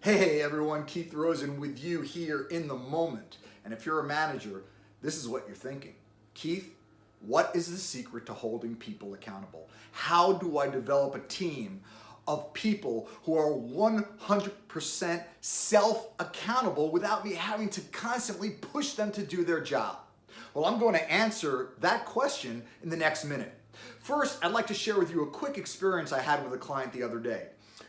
Hey everyone, Keith Rosen with you here in the moment. And if you're a manager, this is what you're thinking. Keith, what is the secret to holding people accountable? How do I develop a team of people who are 100% self-accountable without me having to constantly push them to do their job? Well, I'm going to answer that question in the next minute. First, I'd like to share with you a quick experience I had with a client the other day.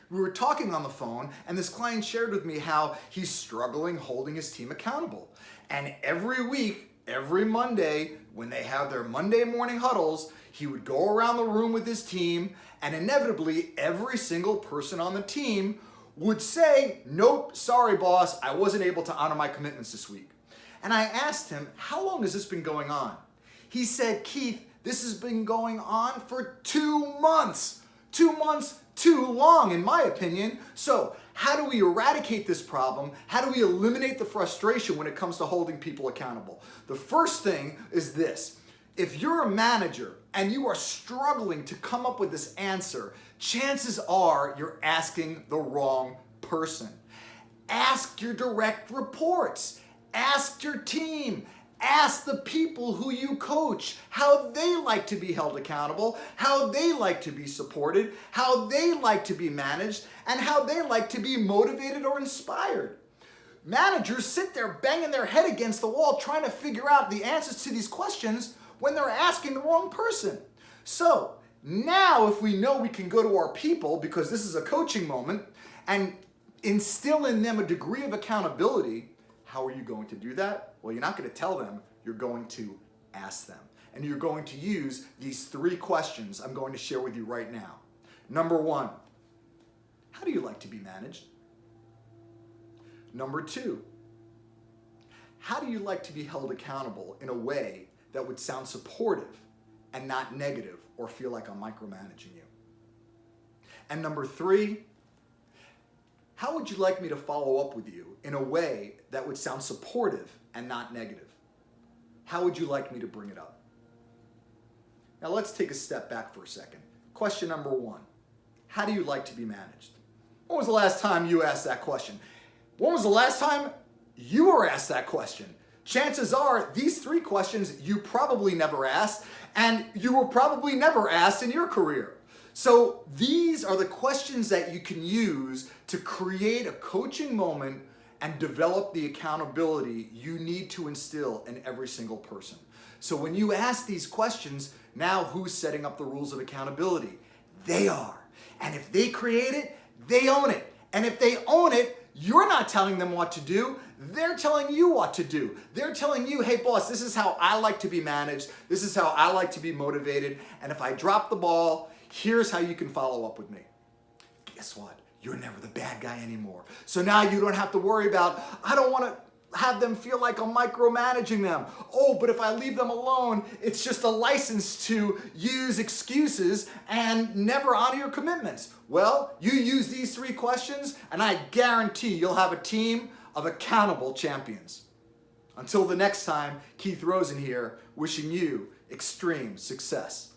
We were talking on the phone and this client shared with me how he's struggling holding his team accountable. And every week, every Monday, when they have their Monday morning huddles, he would go around the room with his team and inevitably every single person on the team would say, "Nope, sorry boss, I wasn't able to honor my commitments this week." And I asked him, "How long has this been going on?" He said, "Keith, this has been going on for 2 months. 2 months too long, in my opinion." So how do we eradicate this problem? How do we eliminate the frustration when it comes to holding people accountable? The first thing is this. If you're a manager and you are struggling to come up with this answer, chances are you're asking the wrong person. Ask your direct reports. Ask your team. Ask the people who you coach how they like to be held accountable, how they like to be supported, how they like to be managed, and how they like to be motivated or inspired. Managers sit there banging their head against the wall trying to figure out the answers to these questions when they're asking the wrong person. So now if we know we can go to our people, because this is a coaching moment, and instill in them a degree of accountability, how are you going to do that? Well, you're not going to tell them, you're going to ask them. And you're going to use these 3 questions I'm going to share with you right now. Number 1, how do you like to be managed? Number 2, how do you like to be held accountable in a way that would sound supportive and not negative or feel like I'm micromanaging you? And number 3, how would you like me to follow up with you in a way that would sound supportive and not negative? How would you like me to bring it up? Now let's take a step back for a second. Question number 1, how do you like to be managed? When was the last time you asked that question? When was the last time you were asked that question? Chances are these 3 questions you probably never asked, and you were probably never asked in your career. So these are the questions that you can use to create a coaching moment and develop the accountability you need to instill in every single person. So when you ask these questions, now who's setting up the rules of accountability? They are. And if they create it, they own it. And if they own it, you're not telling them what to do. They're telling you what to do. They're telling you, "Hey boss, this is how I like to be managed. This is how I like to be motivated. And if I drop the ball, here's how you can follow up with me." Guess what? You're never the bad guy anymore. So now you don't have to worry about, "I don't want to have them feel like I'm micromanaging them. Oh, but if I leave them alone, it's just a license to use excuses and never honor your commitments." Well, you use these 3 questions and I guarantee you'll have a team of accountable champions. Until the next time, Keith Rosen here, wishing you extreme success.